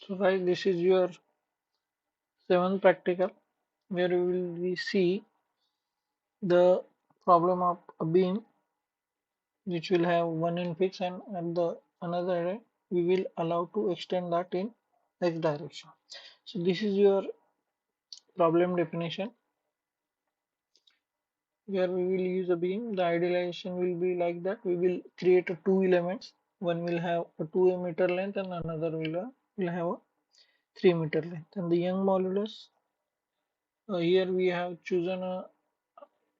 So guys, this is your seventh practical where we will see the problem of a beam which will have one end fix, and at the another end we will allow to extend that in x direction. So this is your problem definition where we will use a beam. The idealization will be like that. We will create a two elements. One will have a 2 meter length and another will have a 3 meter length. And the Young modulus, here we have chosen a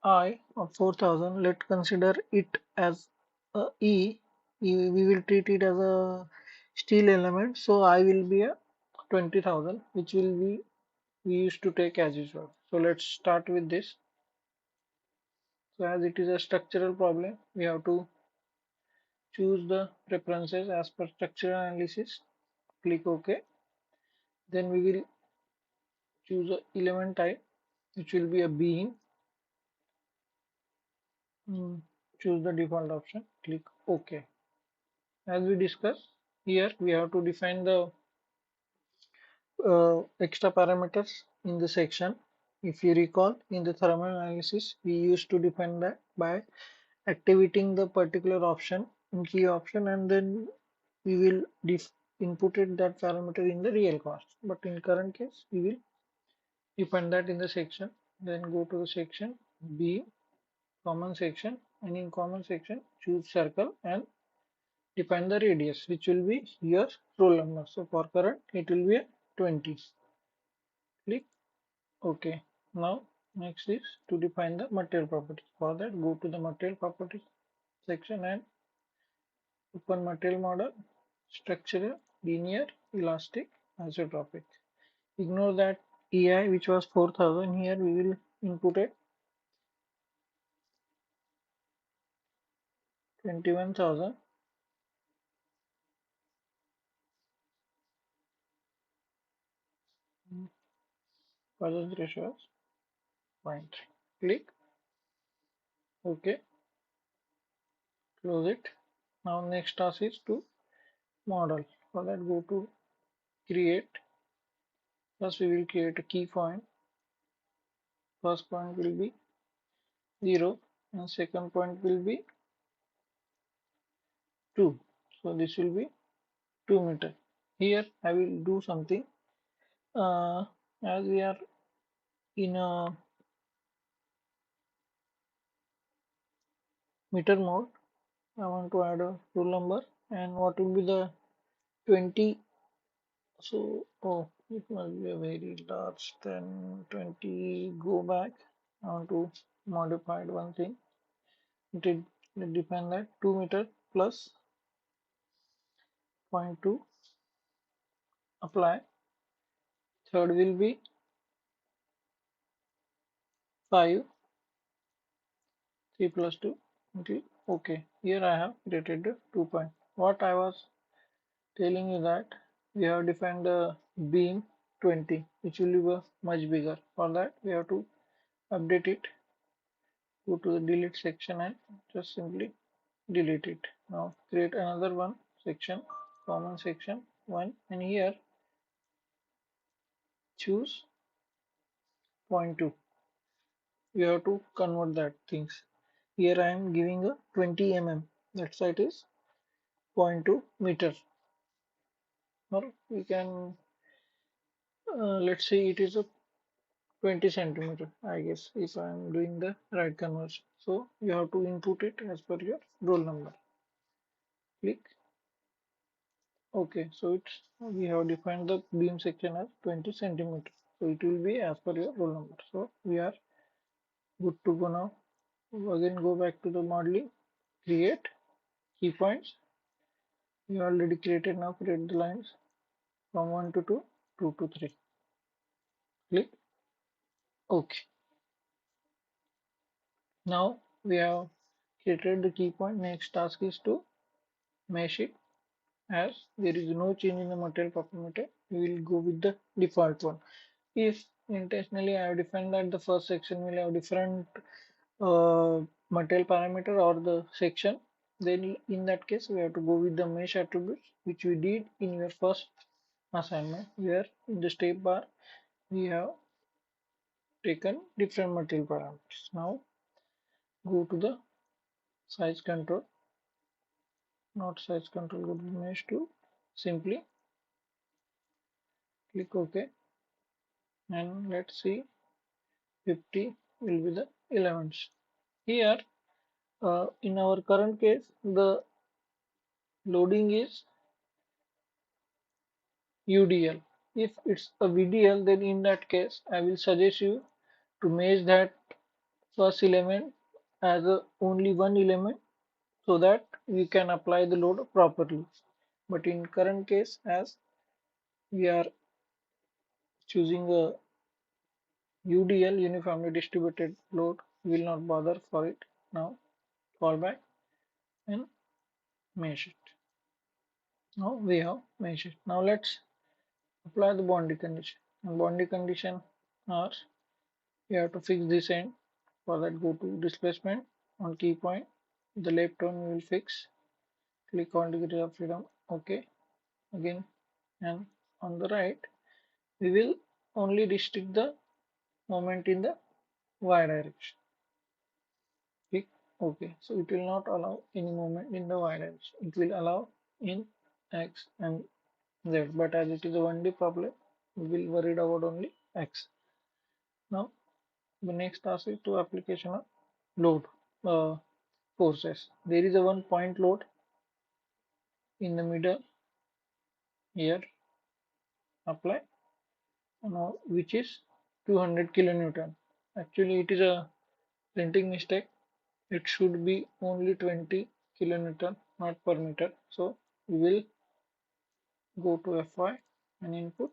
I of 4000. Let's consider it as a E. We will treat it as a steel element. So I will be a 20,000, which will be we used to take as usual. So let's start with this. So as it is a structural problem, we have to choose the preferences as per structural analysis. Click OK. Then we will choose a element type, which will be a beam. Choose the default option. Click OK. As we discussed, here we have to define the extra parameters in the section. If you recall, in the thermal analysis we used to define that by activating the particular option in key option, and then we will inputted that parameter in the real cost. But in current case we will define that in the section. Then go to the section B, common section, and in common section choose circle and define the radius, which will be your roll number. So for current it will be a 20. Click OK. Now next is to define the material properties. For that, go to the material properties section and open material model, structural, linear, elastic, isotropic. Ignore that EI which was 4000. Here we will input it 21,000. Presence ratio is 0.3. Click OK. Close it. Now next task is to model. For that, go to create. First we will create a key point. First point will be 0 and second point will be 2. So this will be 2 meter. Here I will do something. As we are in a meter mode, I want to add a rule number, and what will be the 20. So it must be a very large, then 20. Go back. I want to modify one thing. It will define that 2 meter plus 0.2. Apply. Third will be 5. 3 plus 2. Okay. Here I have created the 2 point. What I was telling you that we have defined the beam 20, which will be much bigger. For that we have to update it. Go to the delete section and just simply delete it. Now create another one section, common section 1, and here choose 0.2. We have to convert that things. Here I am giving a 20 mm. That's why it is 0.2 meter. Or we can let's say it is a 20 centimeter, I guess, if I am doing the right conversion. So you have to input it as per your roll number. Click OK. So it's we have defined the beam section as 20 centimeter. So it will be as per your roll number. So we are good to go now. Again, go back to the modeling, create key points. You already created. Now create the lines from 1 to 2, 2 to 3. Click OK. Now we have created the key point. Next task is to mesh it. As there is no change in the material parameter, we will go with the default one. If intentionally I have defined that the first section will have different material parameter or the section, then in that case we have to go with the mesh attributes, which we did in your first assignment where in the step bar we have taken different material parameters. Now go to the size control, not size control, go to the mesh tool, simply click OK, and let's see 50 will be the elements. Here in our current case the loading is UDL. If it's a VDL, then in that case I will suggest you to mesh that first element as only one element so that we can apply the load properly. But in current case, as we are choosing a UDL, uniformly distributed load, we will not bother for it. Now call back and mesh it. Now we have meshed it. Now let's apply the boundary condition. And boundary condition are we have to fix this end. For that, go to displacement on key point. The left one we will fix. Click on degree of freedom. OK. Again, and on the right we will only restrict the moment in the y direction. Click OK. So it will not allow any movement in the y direction. It will allow in x and z. But as it is a 1D problem, we will worried about only x. Now the next task is to application of load forces. There is a one point load in the middle here. Apply now, which is 200 kilonewton. Actually, it is a printing mistake. It should be only 20 kilonewton, not per meter. So we will go to Fy and input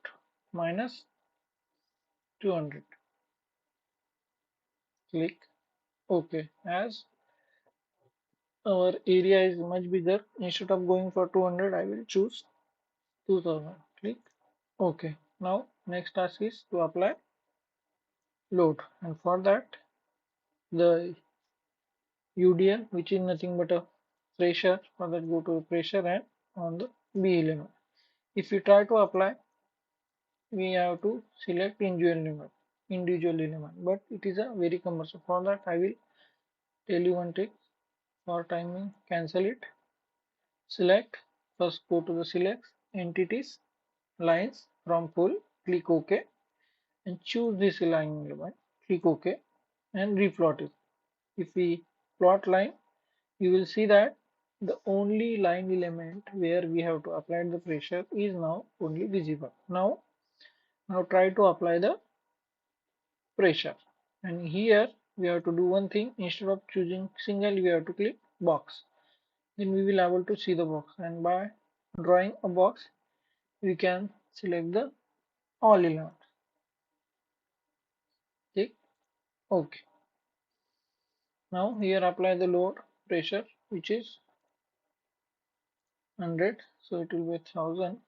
minus 200. Click OK. As our area is much bigger, instead of going for 200, I will choose 2000. Click OK. Now next task is to apply load, and for that the UDL, which is nothing but a pressure. For that, go to pressure and on the B element. If you try to apply, we have to select individual element, but it is a very cumbersome. For that, I will tell you one trick. For timing, cancel it. Select, first go to the select entities lines from full. Click OK and choose this line element. Click OK and replot it. If we plot line, you will see that the only line element where we have to apply the pressure is now only visible. Now try to apply the pressure, and here we have to do one thing. Instead of choosing single, we have to click box. Then we will able to see the box, and by drawing a box we can select the all elements. Click OK. Now here apply the load pressure, which is 100, so it will be 1000.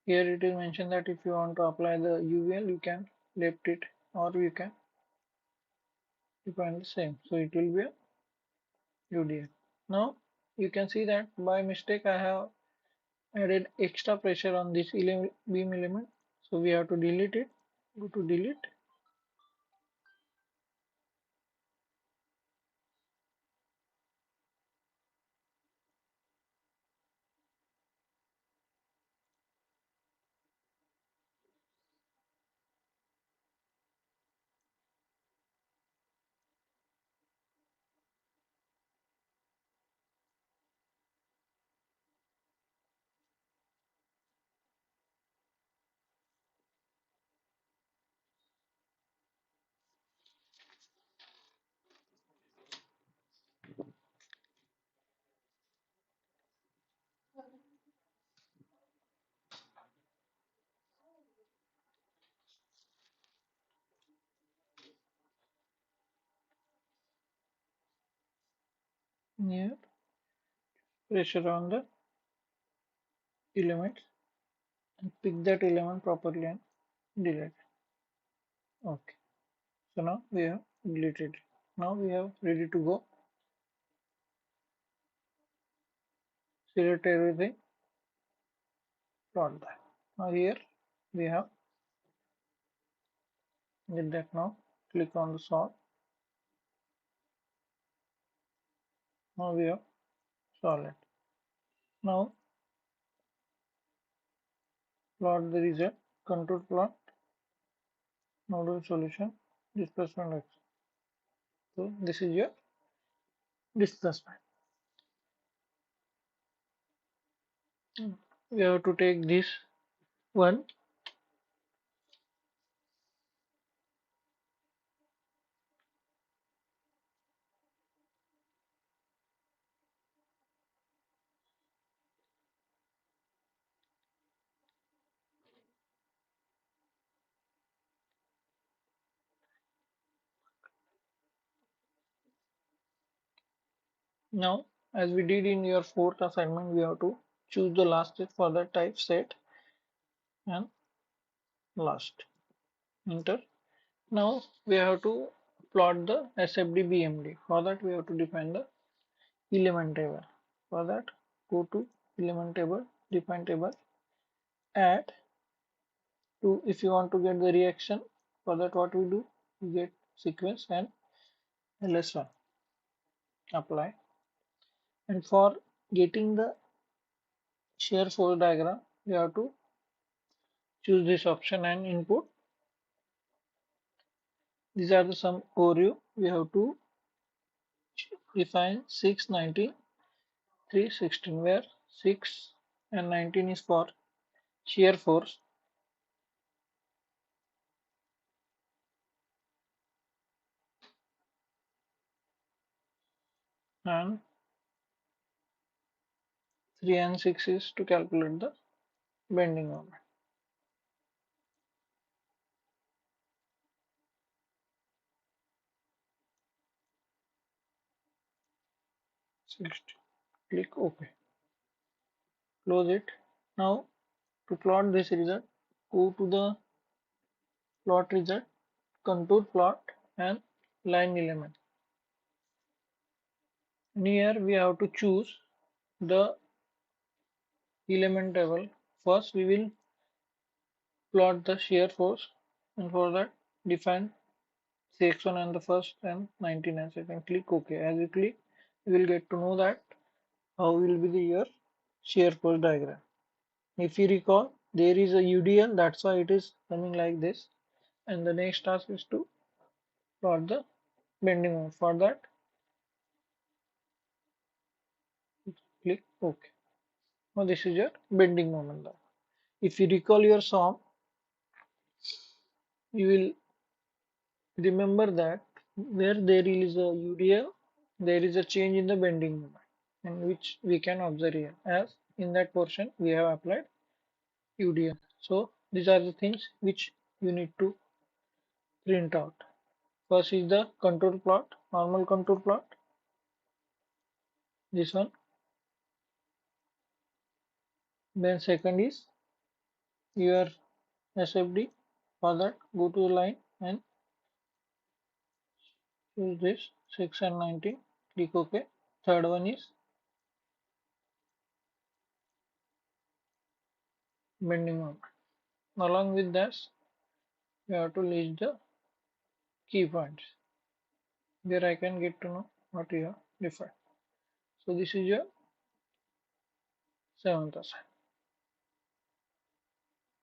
Here it is mentioned that if you want to apply the UVL, you can left it or you can define the same. So it will be a UDL. Now you can see that by mistake I have added extra pressure on this beam element. So we have to delete it. Go to delete. Here pressure on the element and pick that element properly and delete. Okay. So now we have deleted it. Now we have ready to go. select everything, plot that. Now here we have get that now. Click on the solve. Now we have solved it. Now plot the result. Control plot, nodal solution, displacement x. So this is your displacement. We have to take this one. Now, as we did in your fourth assignment, we have to choose the last step for the type set and last. Enter. Now we have to plot the SFD BMD. For that, we have to define the element table. For that, go to element table, define table, add to if you want to get the reaction. For that, what we do, we get sequence and LS1 apply. And for getting the shear force diagram, we have to choose this option and input. These are the some overview. We have to define 6, 19, 3, 16, where 6 and 19 is for shear force and 3 and 6 is to calculate the bending moment. 60. Click OK. Close it. Now to plot this result, go to the plot result, contour plot and line element. And here we have to choose the element table. First we will plot the shear force, and for that define section and the first and 19 as second. Click OK. As you click, you will get to know that how will be the your shear force diagram. If you recall, there is a UDL, that's why it is coming like this. And the next task is to plot the bending moment. For that, click OK. Now this is your bending moment. If you recall your sum, you will remember that where there is a UDL, there is a change in the bending moment, and which we can observe here. As in that portion, we have applied UDL. So these are the things which you need to print out. First is the contour plot, normal contour plot. This one. Then second is your SFD. For that, go to the line and choose this 6 and 19. Click OK. Third one is bending moment. Along with this, you have to list the key points. There I can get to know what you have defined. So this is your seventh assignment.